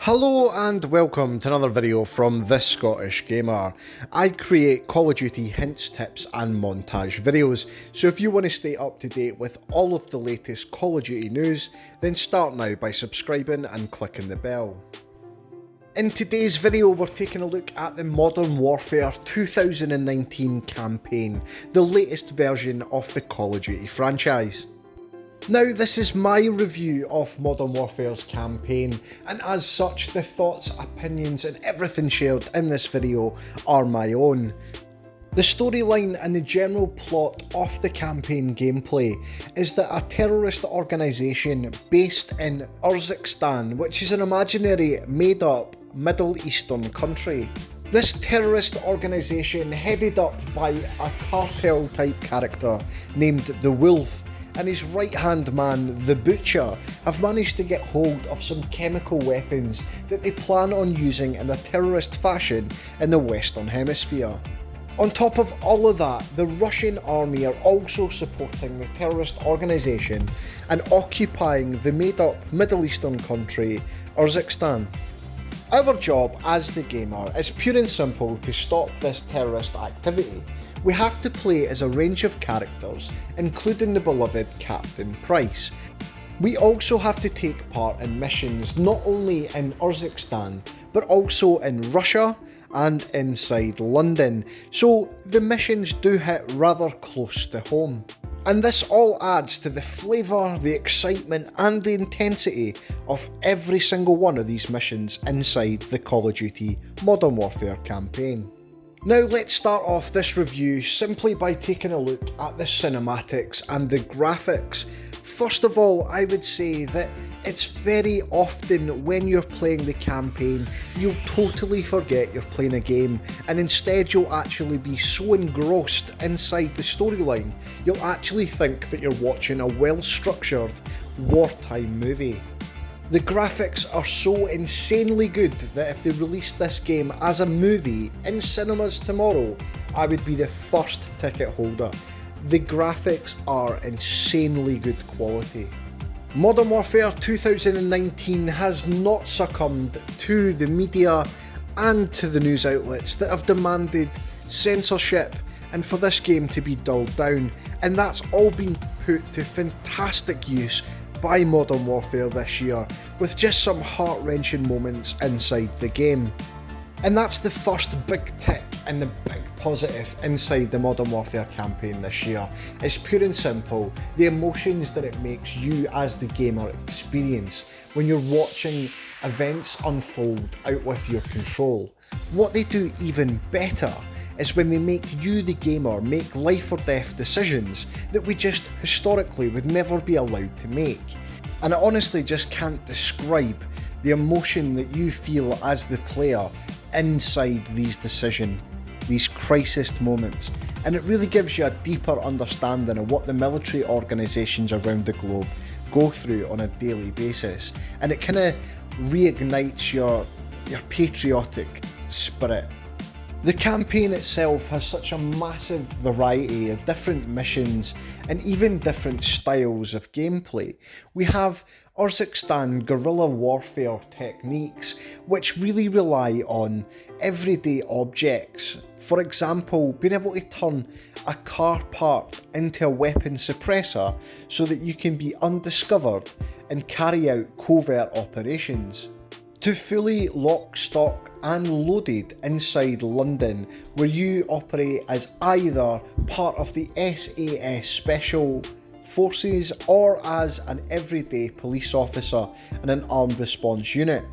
Hello and welcome to another video from This Scottish Gamer. I create Call of Duty hints, tips and montage videos, so if you want to stay up to date with all of the latest Call of Duty news, then start now by subscribing and clicking the bell. In today's video we're taking a look at the Modern Warfare 2019 campaign, the latest version of the Call of Duty franchise. Now, this is my review of Modern Warfare's campaign, and as such the thoughts, opinions and everything shared in this video are my own. The storyline and the general plot of the campaign gameplay is that a terrorist organisation based in Urzikstan, which is an imaginary made up Middle Eastern country. This terrorist organisation, headed up by a cartel type character named the Wolf, and his right-hand man, the Butcher, have managed to get hold of some chemical weapons that they plan on using in a terrorist fashion in the Western Hemisphere. On top of all of that, the Russian army are also supporting the terrorist organisation and occupying the made-up Middle Eastern country, Urzikstan. Our job as the gamer is pure and simple to stop this terrorist activity. We have to play as a range of characters, including the beloved Captain Price. We also have to take part in missions not only in Urzikstan, but also in Russia and inside London, so the missions do hit rather close to home. And this all adds to the flavour, the excitement and the intensity of every single one of these missions inside the Call of Duty Modern Warfare campaign. Now let's start off this review simply by taking a look at the cinematics and the graphics. First of all, I would say that it's very often when you're playing the campaign, you'll totally forget you're playing a game, and instead you'll actually be so engrossed inside the storyline, you'll actually think that you're watching a well-structured wartime movie. The graphics are so insanely good that if they released this game as a movie in cinemas tomorrow, I would be the first ticket holder. The graphics are insanely good quality. Modern Warfare 2019 has not succumbed to the media and to the news outlets that have demanded censorship and for this game to be dulled down, and that's all been put to fantastic use by Modern Warfare this year, with just some heart-wrenching moments inside the game. And that's the first big tick and the big positive inside the Modern Warfare campaign this year. It's pure and simple the emotions that it makes you as the gamer experience when you're watching events unfold out with your control. What they do even better is when they make you, the gamer, make life or death decisions that we just historically would never be allowed to make. And I honestly just can't describe the emotion that you feel as the player inside these decisions, these crisis moments, and it really gives you a deeper understanding of what the military organisations around the globe go through on a daily basis, and it kind of reignites your patriotic spirit. The campaign itself has such a massive variety of different missions and even different styles of gameplay. We have Urzikstan guerrilla warfare techniques which really rely on everyday objects. For example, being able to turn a car part into a weapon suppressor so that you can be undiscovered and carry out covert operations. To fully lock, stock and loaded inside London, where you operate as either part of the SAS Special Forces or as an everyday police officer in an armed response unit.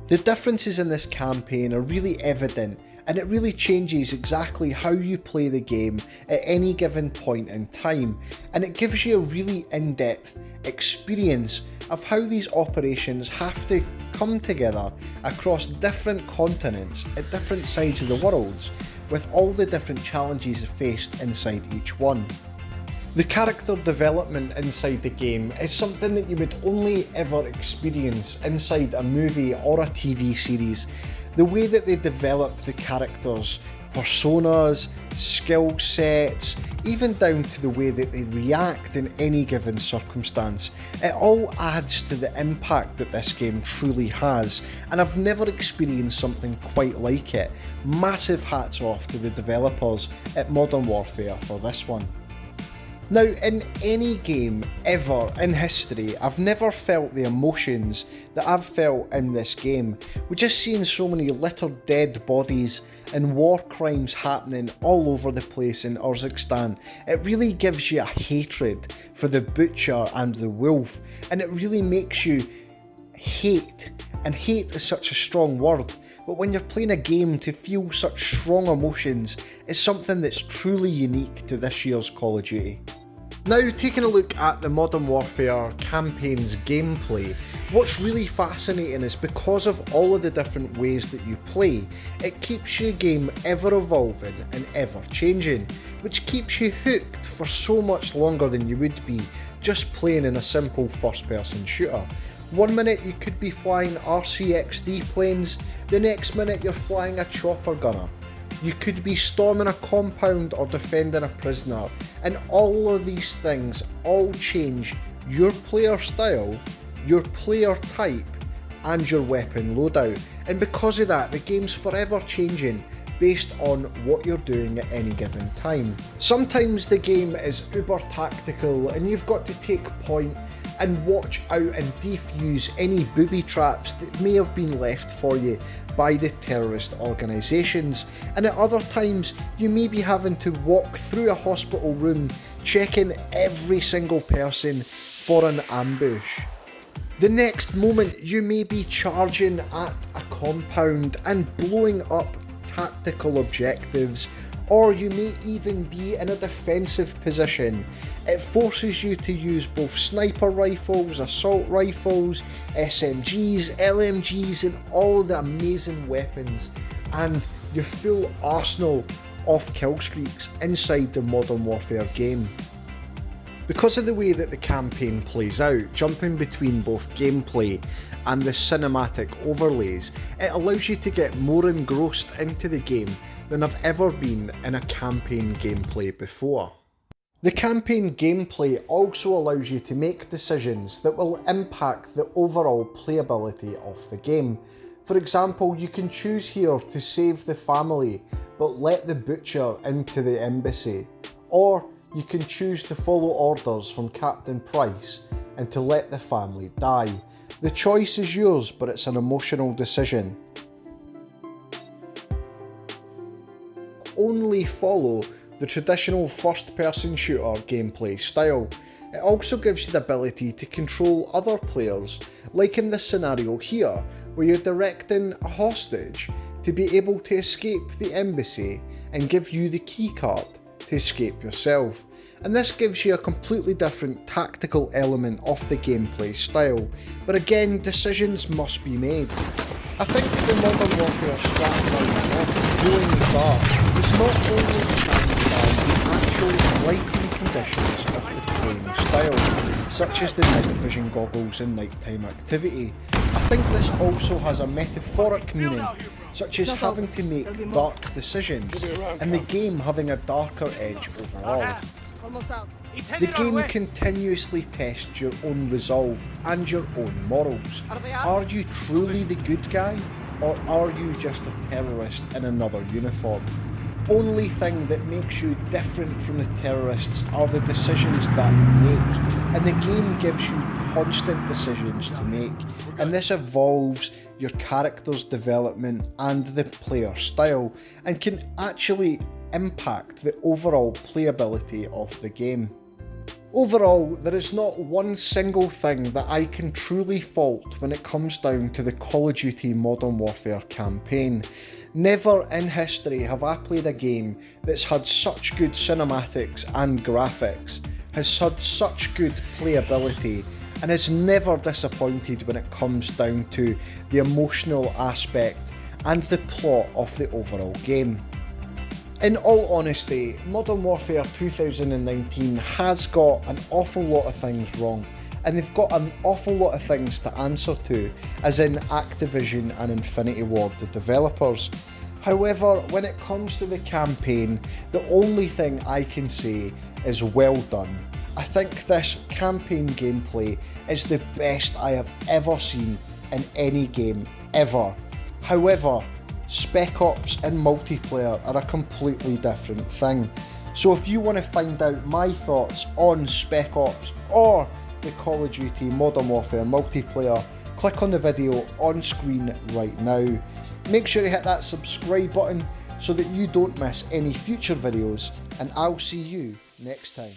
The differences in this campaign are really evident, and it really changes exactly how you play the game at any given point in time, and it gives you a really in-depth experience of how these operations have to come together across different continents at different sides of the world, with all the different challenges faced inside each one. The character development inside the game is something that you would only ever experience inside a movie or a TV series. The way that they develop the characters personas, skill sets, even down to the way that they react in any given circumstance. It all adds to the impact that this game truly has, and I've never experienced something quite like it. Massive hats off to the developers at Modern Warfare for this one. Now, in any game ever in history, I've never felt the emotions that I've felt in this game. We're just seeing so many littered dead bodies and war crimes happening all over the place in Urzikstan. It really gives you a hatred for the butcher and the wolf, and it really makes you hate. And hate is such a strong word, but when you're playing a game, to feel such strong emotions is something that's truly unique to this year's Call of Duty. Now, taking a look at the Modern Warfare campaign's gameplay, what's really fascinating is because of all of the different ways that you play, it keeps your game ever evolving and ever changing, which keeps you hooked for so much longer than you would be just playing in a simple first person shooter. One minute you could be flying RCXD planes, the next minute you're flying a chopper gunner. You could be storming a compound or defending a prisoner, and all of these things all change your player style, your player type, and your weapon loadout. And because of that, the game's forever changing based on what you're doing at any given time. Sometimes the game is uber tactical and you've got to take point and watch out and defuse any booby traps that may have been left for you by the terrorist organisations, and at other times you may be having to walk through a hospital room checking every single person for an ambush. The next moment you may be charging at a compound and blowing up tactical objectives, or you may even be in a defensive position. It forces you to use both sniper rifles, assault rifles, SMGs, LMGs, and all the amazing weapons and your full arsenal of kill streaks inside the Modern Warfare game. Because of the way that the campaign plays out, jumping between both gameplay and the cinematic overlays, it allows you to get more engrossed into the game than I've ever been in a campaign gameplay before. The campaign gameplay also allows you to make decisions that will impact the overall playability of the game. For example, you can choose here to save the family but let the butcher into the embassy, or you can choose to follow orders from Captain Price and to let the family die. The choice is yours, but it's an emotional decision. Only follow the traditional first-person shooter gameplay style. It also gives you the ability to control other players, like in this scenario here, where you're directing a hostage to be able to escape the embassy and give you the keycard to escape yourself. And this gives you a completely different tactical element of the gameplay style, but again, decisions must be made. I think the Modern Warfare strapline of going dark is not only defined by the actual lighting conditions of the playing style, such as the night vision goggles and nighttime activity. I think this also has a metaphoric meaning, such as having to make dark decisions, and the game having a darker edge overall. The game continuously tests your own resolve and your own morals. Are you truly the good guy, or are you just a terrorist in another uniform? Only thing that makes you different from the terrorists are the decisions that you make, and the game gives you constant decisions to make, and this evolves your character's development and the player style, and can actually impact the overall playability of the game. Overall, there is not one single thing that I can truly fault when it comes down to the Call of Duty Modern Warfare campaign. Never in history have I played a game that's had such good cinematics and graphics, has had such good playability, and has never disappointed when it comes down to the emotional aspect and the plot of the overall game. In all honesty, Modern Warfare 2019 has got an awful lot of things wrong, and they've got an awful lot of things to answer to, as in Activision and Infinity Ward, the developers. However, when it comes to the campaign, the only thing I can say is well done. I think this campaign gameplay is the best I have ever seen in any game ever. However, Spec Ops and multiplayer are a completely different thing. So if you want to find out my thoughts on Spec Ops or the Call of Duty Modern Warfare multiplayer, click on the video on screen right now. Make sure you hit that subscribe button so that you don't miss any future videos, and I'll see you next time.